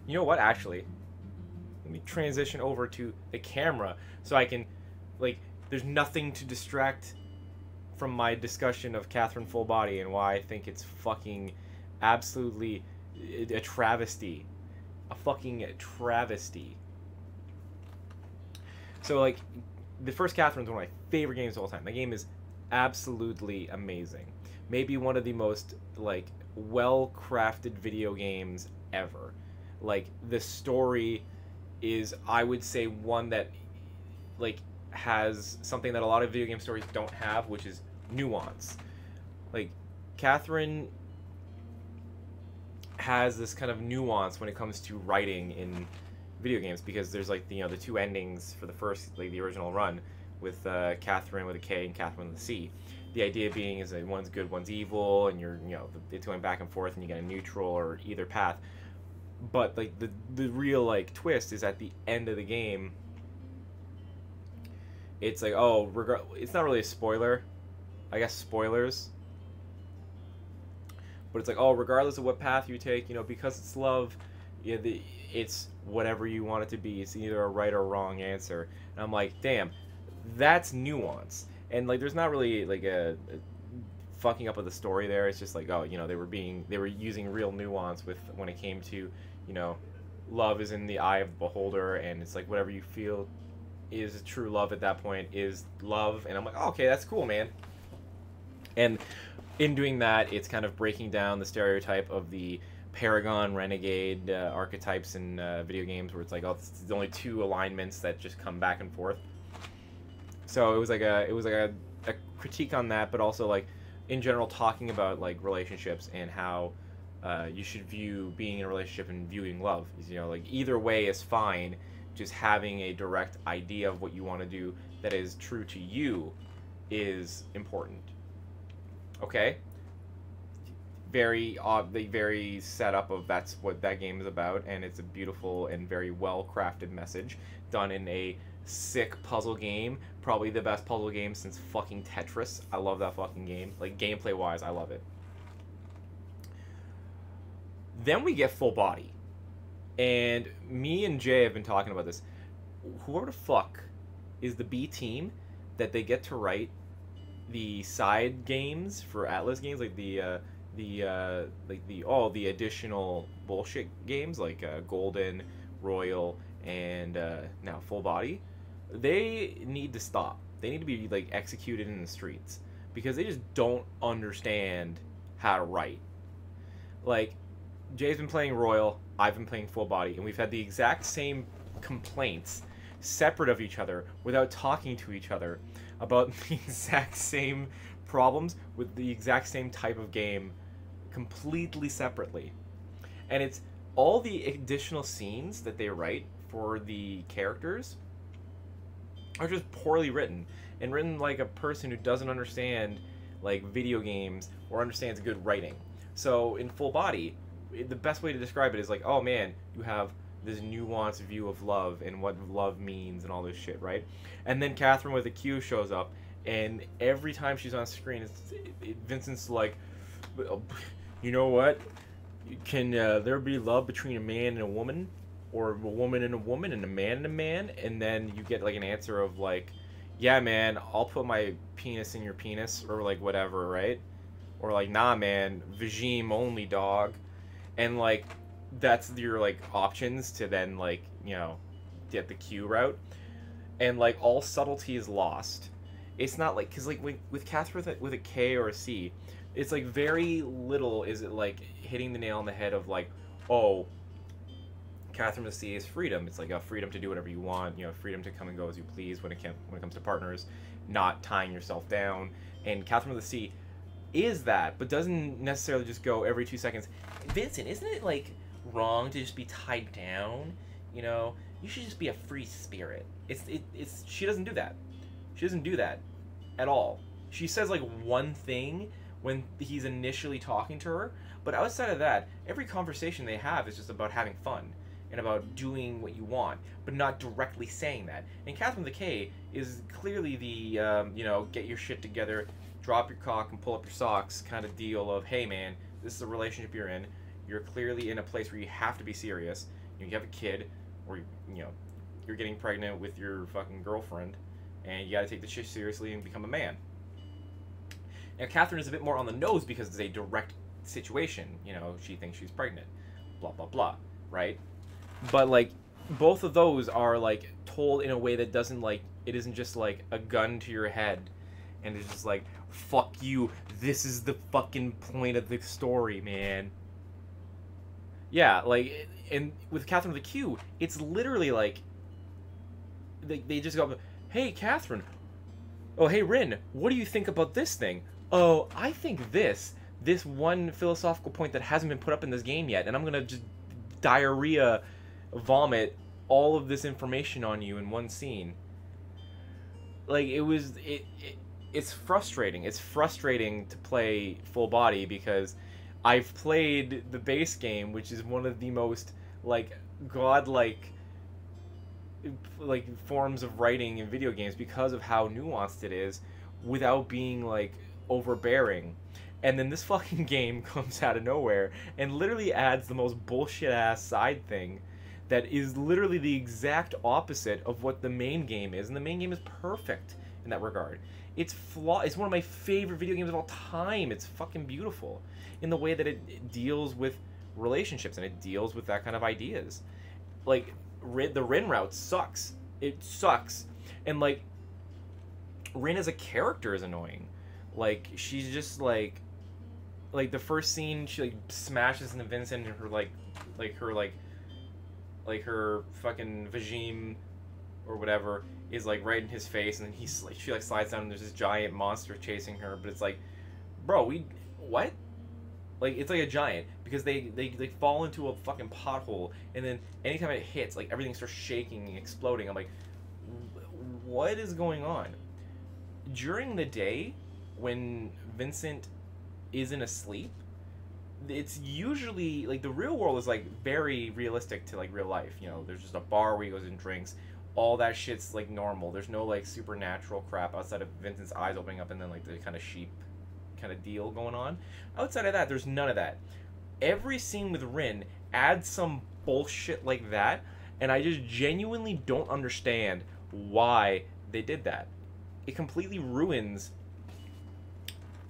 You know what? Actually, let me transition over to the camera so I can, like, there's nothing to distract from my discussion of Catherine Full Body and why I think it's fucking absolutely a travesty. A fucking travesty. So, like, the first Catherine's one of my favorite games of all time. That game is absolutely amazing. Maybe one of the most, like, well crafted video games ever. Like, the story is, I would say, one that, like, has something that a lot of video game stories don't have, which is nuance. Like, Catherine has this kind of nuance when it comes to writing in video games because there's like the two endings for the first, like, the original run with Catherine with a K and Catherine with a C. The idea being is that one's good, one's evil, and it's going back and forth, and you get a neutral or either path. But like the real like twist is at the end of the game. It's like, it's not really a spoiler, I guess spoilers, but it's like, regardless of what path you take, because it's love, it's whatever you want it to be. It's either a right or wrong answer. And I'm like, damn, that's nuance. And like, there's not really like a fucking up of the story there. It's just like, they were using real nuance with when it came to, you know, love is in the eye of the beholder, and it's like whatever you feel is true love at that point is love. And I'm like, okay, that's cool, man. And in doing that, it's kind of breaking down the stereotype of the Paragon Renegade archetypes in video games, where it's like, it's only two alignments that just come back and forth. So it was like a critique on that, but also like in general talking about like relationships and how you should view being in a relationship and viewing love. Like either way is fine. Just having a direct idea of what you want to do that is true to you is important. Okay, very setup of that's what that game is about, and it's a beautiful and very well crafted message done in a sick puzzle game, probably the best puzzle game since fucking Tetris. I love that fucking game. Like, gameplay wise, I love it. Then we get Full Body, and me and Jay have been talking about this. Whoever the fuck is the B team that they get to write the side games for Atlas games, like the additional bullshit games like Golden, Royal, and now Full Body. They need to stop. They need to be like executed in the streets because they just don't understand how to write. Like, Jay's been playing Royal, I've been playing Full Body, and we've had the exact same complaints separate of each other without talking to each other about the exact same problems with the exact same type of game completely separately. And it's all the additional scenes that they write for the characters are just poorly written and written like a person who doesn't understand like video games or understands good writing. So in Full Body, the best way to describe it is like, oh man, you have this nuanced view of love and what love means and all this shit, right? And then Catherine with a Q shows up, and every time she's on screen, Vincent's like, you know what? Can there be love between a man and a woman, or a woman and a woman, and a man and a man? And then you get like an answer of like, yeah, man, I'll put my penis in your penis, or like whatever, right? Or like, nah, man, vagine only, dog. And like, that's your like options to then like get the Q route, and like all subtlety is lost. It's not like, because like with Catherine with a K or a C, it's like very little is it like hitting the nail on the head of like, oh, Catherine with a C is freedom. It's like a freedom to do whatever you want, freedom to come and go as you please when it comes to partners, not tying yourself down. And Catherine with a C is that, but doesn't necessarily just go every 2 seconds. Vincent, isn't it like wrong to just be tied down? You should just be a free spirit. It's she doesn't do that. She doesn't do that at all. She says like one thing when he's initially talking to her, but outside of that, every conversation they have is just about having fun and about doing what you want, but not directly saying that. And Catherine the K is clearly the get your shit together, drop your cock and pull up your socks kind of deal of, hey man, this is a relationship you're in. You're clearly in a place where you have to be serious. You have a kid, or you know, you're getting pregnant with your fucking girlfriend, and you got to take the shit seriously and become a man. Now, Catherine is a bit more on the nose because it's a direct situation. You know, she thinks she's pregnant, blah blah blah, right? But like, both of those are like told in a way that doesn't like it isn't just like a gun to your head, and it's just like fuck you. This is the fucking point of the story, man. Yeah, like, and with Catherine with a Q, it's literally like they just go, hey Catherine, oh hey Rin, what do you think about this thing? Oh, I think this one philosophical point that hasn't been put up in this game yet, and I'm gonna just diarrhea vomit all of this information on you in one scene. Like it's frustrating. It's frustrating to play full body because I've played the base game, which is one of the most like godlike like forms of writing in video games because of how nuanced it is without being like overbearing. And then this fucking game comes out of nowhere and literally adds the most bullshit ass side thing that is literally the exact opposite of what the main game is, and the main game is perfect in that regard. It's it's one of my favorite video games of all time. It's fucking beautiful in the way that it deals with relationships and it deals with that kind of ideas. Like the Rin route sucks. It sucks. And like Rin as a character is annoying. Like she's just like the first scene she like smashes into Vincent and her fucking vagine or whatever is like right in his face, and then she like slides down and there's this giant monster chasing her, but it's like, bro, what? Like it's like a giant because they fall into a fucking pothole, and then anytime it hits, like everything starts shaking and exploding. I'm like, what is going on? During the day, when Vincent isn't asleep, it's usually like the real world is like very realistic to like real life. You know, there's just a bar where he goes and drinks. All that shit's like normal. There's no like supernatural crap outside of Vincent's eyes opening up and then like the kind of sheep kind of deal going on. Outside of that, there's none of that. Every scene with Rin adds some bullshit like that, and I just genuinely don't understand why they did that. It completely ruins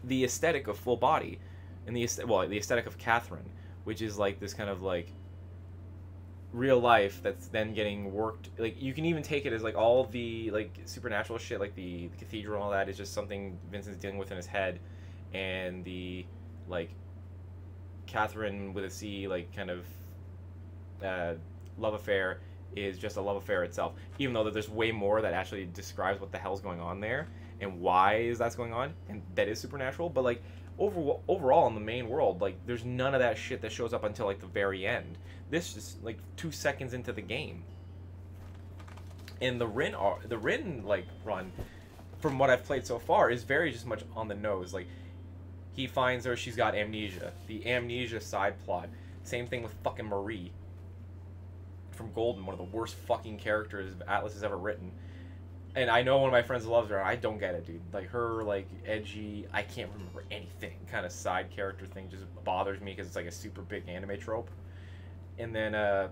the aesthetic of full body and the aesthetic of Catherine, which is like this kind of like real life that's then getting worked. Like you can even take it as like all the like supernatural shit, like the cathedral and all that is just something Vincent's dealing with in his head, and the like Catherine with a C like kind of love affair is just a love affair itself, even though that there's way more that actually describes what the hell's going on there and why is that's going on, and that is supernatural. But like overall in the main world, like there's none of that shit that shows up until like the very end. This is like 2 seconds into the game. And the Rin like run, from what I've played so far, is very just much on the nose. Like he finds her, she's got amnesia. The amnesia side plot. Same thing with fucking Marie from Golden, one of the worst fucking characters Atlas has ever written. And I know one of my friends loves her. I don't get it, dude. Like her, like edgy, I can't remember anything kind of side character thing just bothers me because it's like a super big anime trope. And then,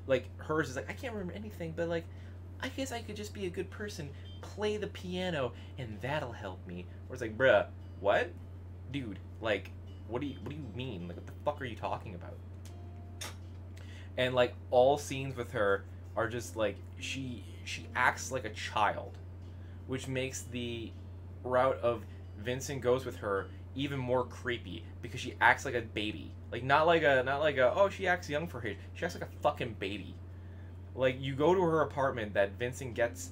like hers is like, I can't remember anything, but like, I guess I could just be a good person, play the piano, and that'll help me. Where it's like, bruh, what, dude? Like, what do you mean? Like, what the fuck are you talking about? And like all scenes with her are just like she acts like a child, which makes the route of Vincent goes with her even more creepy because she acts like a baby. Like not like a oh, she acts young for her age. She acts like a fucking baby. Like you go to her apartment that Vincent gets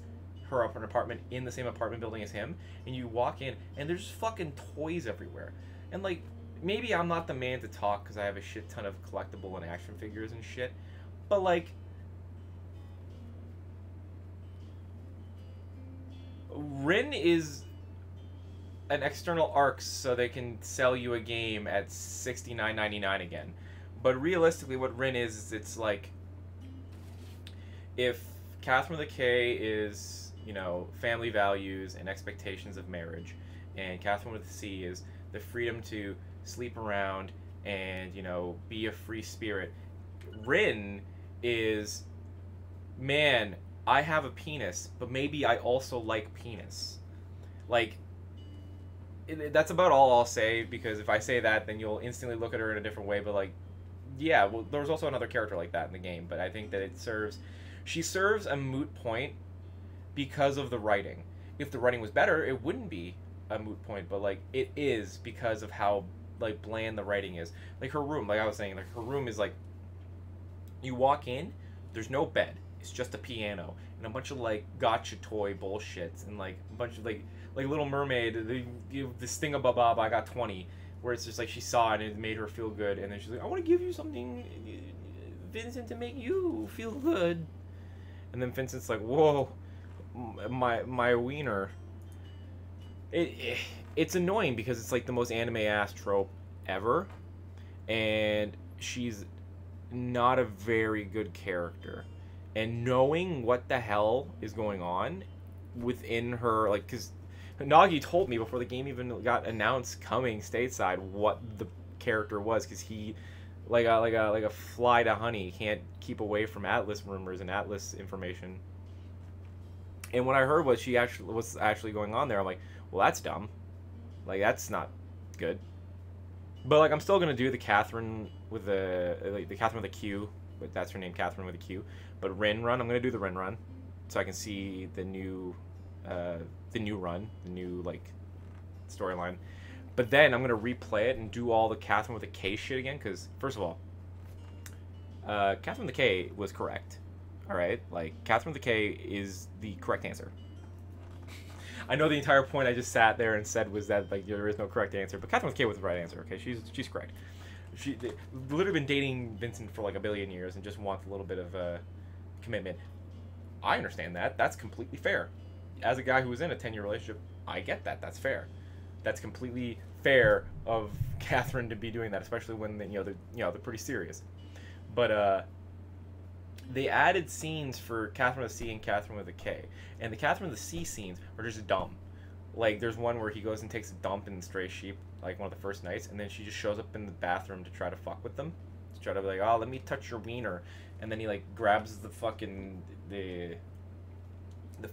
her up an apartment in the same apartment building as him, and you walk in and there's just fucking toys everywhere. And like maybe I'm not the man to talk because I have a shit ton of collectible and action figures and shit, but like Rin is an external arc so they can sell you a game at $69.99 again. But realistically what Rin is it's like if Catherine with a K is, you know, family values and expectations of marriage, and Catherine with a C is the freedom to sleep around and, you know, be a free spirit. Rin is, man, I have a penis, but maybe I also like penis. Like, that's about all I'll say, because if I say that, then you'll instantly look at her in a different way. But like, yeah, well, there was also another character like that in the game, but I think that she serves a moot point because of the writing. If the writing was better, it wouldn't be a moot point, but like it is because of how like bland the writing is. Like her room, like I was saying, like her room is like, you walk in, there's no bed. It's just a piano and a bunch of like gotcha toy bullshits and like a bunch of like Little Mermaid. They give this thingamabob. I got 20, where it's just like she saw it and it made her feel good, and then she's like, I want to give you something, Vincent, to make you feel good. And then Vincent's like, whoa, my wiener. It's annoying because it's like the most anime ass trope ever, and she's not a very good character. And knowing what the hell is going on within her, like, because Nagi told me before the game even got announced coming stateside what the character was, because he, like a fly to honey, can't keep away from Atlas rumors and Atlas information. And when I heard what she actually was actually going on there, I'm like, well, that's dumb. Like, that's not good. But like, I'm still gonna do the Catherine with the Catherine with a Q, but that's her name, Catherine with a Q. But Rin run, I'm gonna do the Rin run, so I can see the new run, the new like storyline. But then I'm gonna replay it and do all the Catherine with a K shit again, because first of all, Catherine with a K was correct. All right, like Catherine with a K is the correct answer. I know the entire point I just sat there and said was that like there is no correct answer, but Catherine with a K was the right answer. Okay, she's correct. She literally been dating Vincent for like a billion years and just wants a little bit of commitment. I understand that. That's completely fair. As a guy who was in a 10-year relationship, I get that. That's fair. That's completely fair of Catherine to be doing that, especially when they're pretty serious. But they added scenes for Catherine with a C and Catherine with a K, and the Catherine with a C scenes are just dumb. Like, there's one where he goes and takes a dump in the Stray Sheep, like one of the first nights, and then she just shows up in the bathroom to try to fuck with them, to try to be like, oh, let me touch your wiener, and then he like grabs the fucking the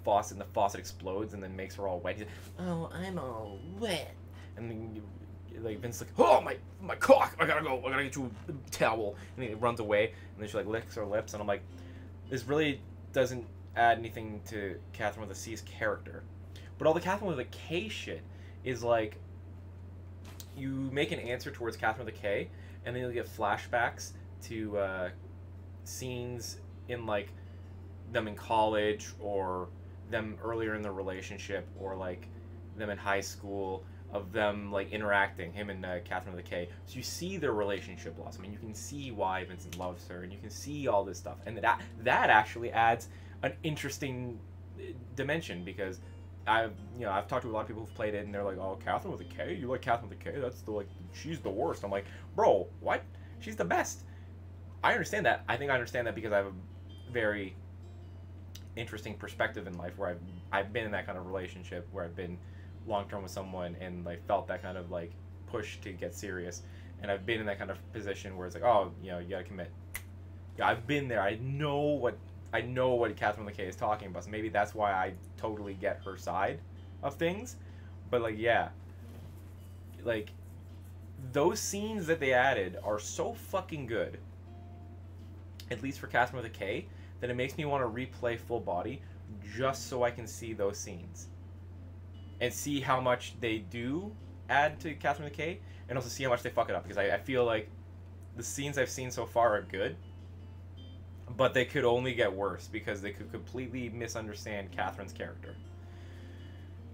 faucet, and the faucet explodes and then makes her all wet. He's like, oh, I'm all wet, and then like Vince's like, oh, my cock, I gotta get you a towel, and he runs away, and then she like licks her lips, and I'm like, this really doesn't add anything to Catherine with a C's character. But all the Catherine with a K shit is like, you make an answer towards Catherine with a K, and then you'll get flashbacks to scenes in like them in college, or them earlier in the relationship, or like them in high school, of them like interacting, him and Catherine with a K. So you see their relationship blossom, and you can see why Vincent loves her, and you can see all this stuff, and that actually adds an interesting dimension, because I've talked to a lot of people who've played it, and they're like, oh, Catherine with a K? You like Catherine with a K? That's she's the worst. I'm like, bro, what? She's the best. I understand that. I think I understand that because I have a very interesting perspective in life, where I've been in that kind of relationship, where I've been long term with someone and like felt that kind of like push to get serious, and I've been in that kind of position where it's like, oh, you gotta commit. Yeah, I've been there. I know what Catherine with a K is talking about, so maybe that's why I totally get her side of things. But like, yeah, like those scenes that they added are so fucking good, at least for Catherine with a K, that it makes me want to replay Full Body just so I can see those scenes and see how much they do add to Catherine with a K, and also see how much they fuck it up, because I feel like the scenes I've seen so far are good, but they could only get worse because they could completely misunderstand Catherine's character.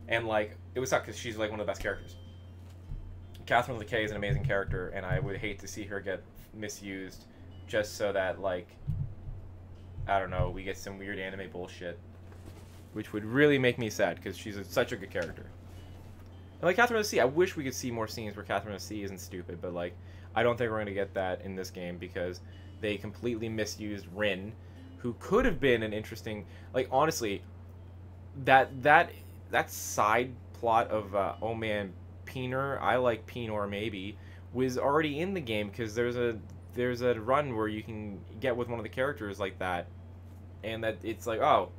And like, it would suck because she's like one of the best characters. Catherine with a K is an amazing character, and I would hate to see her get misused just so that, like, I don't know, we get some weird anime bullshit, which would really make me sad because she's such a good character. And like Catherine with a C, I wish we could see more scenes where Catherine with a C isn't stupid, but like, I don't think we're going to get that in this game because they completely misused Rin, who could have been an interesting, like, honestly, that side plot of oh man, Peenor, I like Peenor maybe, was already in the game, because there's a there's a run where you can get with one of the characters like that, and that it's like, oh,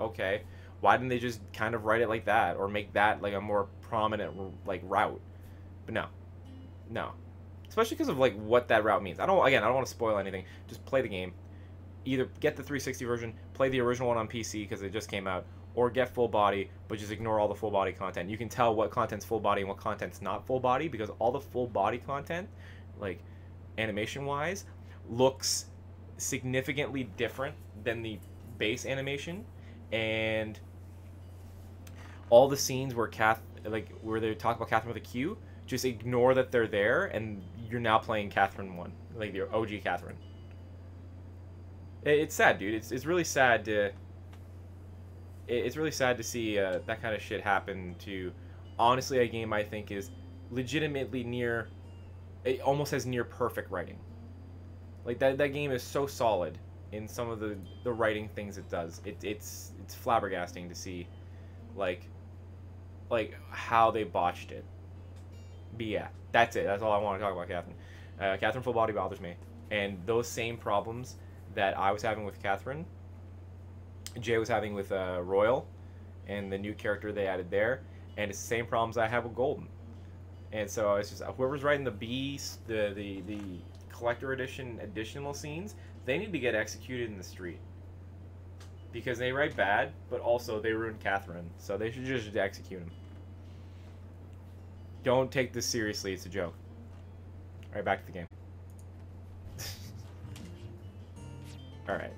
okay, why didn't they just kind of write it like that or make that like a more prominent like route? But no, no, especially because of like what that route means. I don't want to spoil anything. Just play the game. Either get the 360 version, play the original one on PC because it just came out, or get full body, but just ignore all the full body content. You can tell what content's full body and what content's not full body because all the full body content, like animation wise, looks significantly different than the base animation, and all the scenes where where they talk about Catherine with a Q, just ignore that they're there, and you're now playing Catherine 1, like the OG Catherine. It's sad, dude. It's really sad to. It's really sad to see that kind of shit happen to, honestly, a game I think is legitimately near. It almost has near perfect writing. Like that game is so solid in some of the writing things it does. It's flabbergasting to see, like how they botched it. But yeah, that's it. That's all I want to talk about Catherine. Catherine full body bothers me, and those same problems that I was having with Catherine, Jay was having with Royal, and the new character they added there, and it's the same problems I have with Golden. And so it's just whoever's writing the collector edition additional scenes, they need to get executed in the street because they write bad, but also they ruined Catherine, so they should just execute them. Don't take this seriously; it's a joke. All right, back to the game. All right.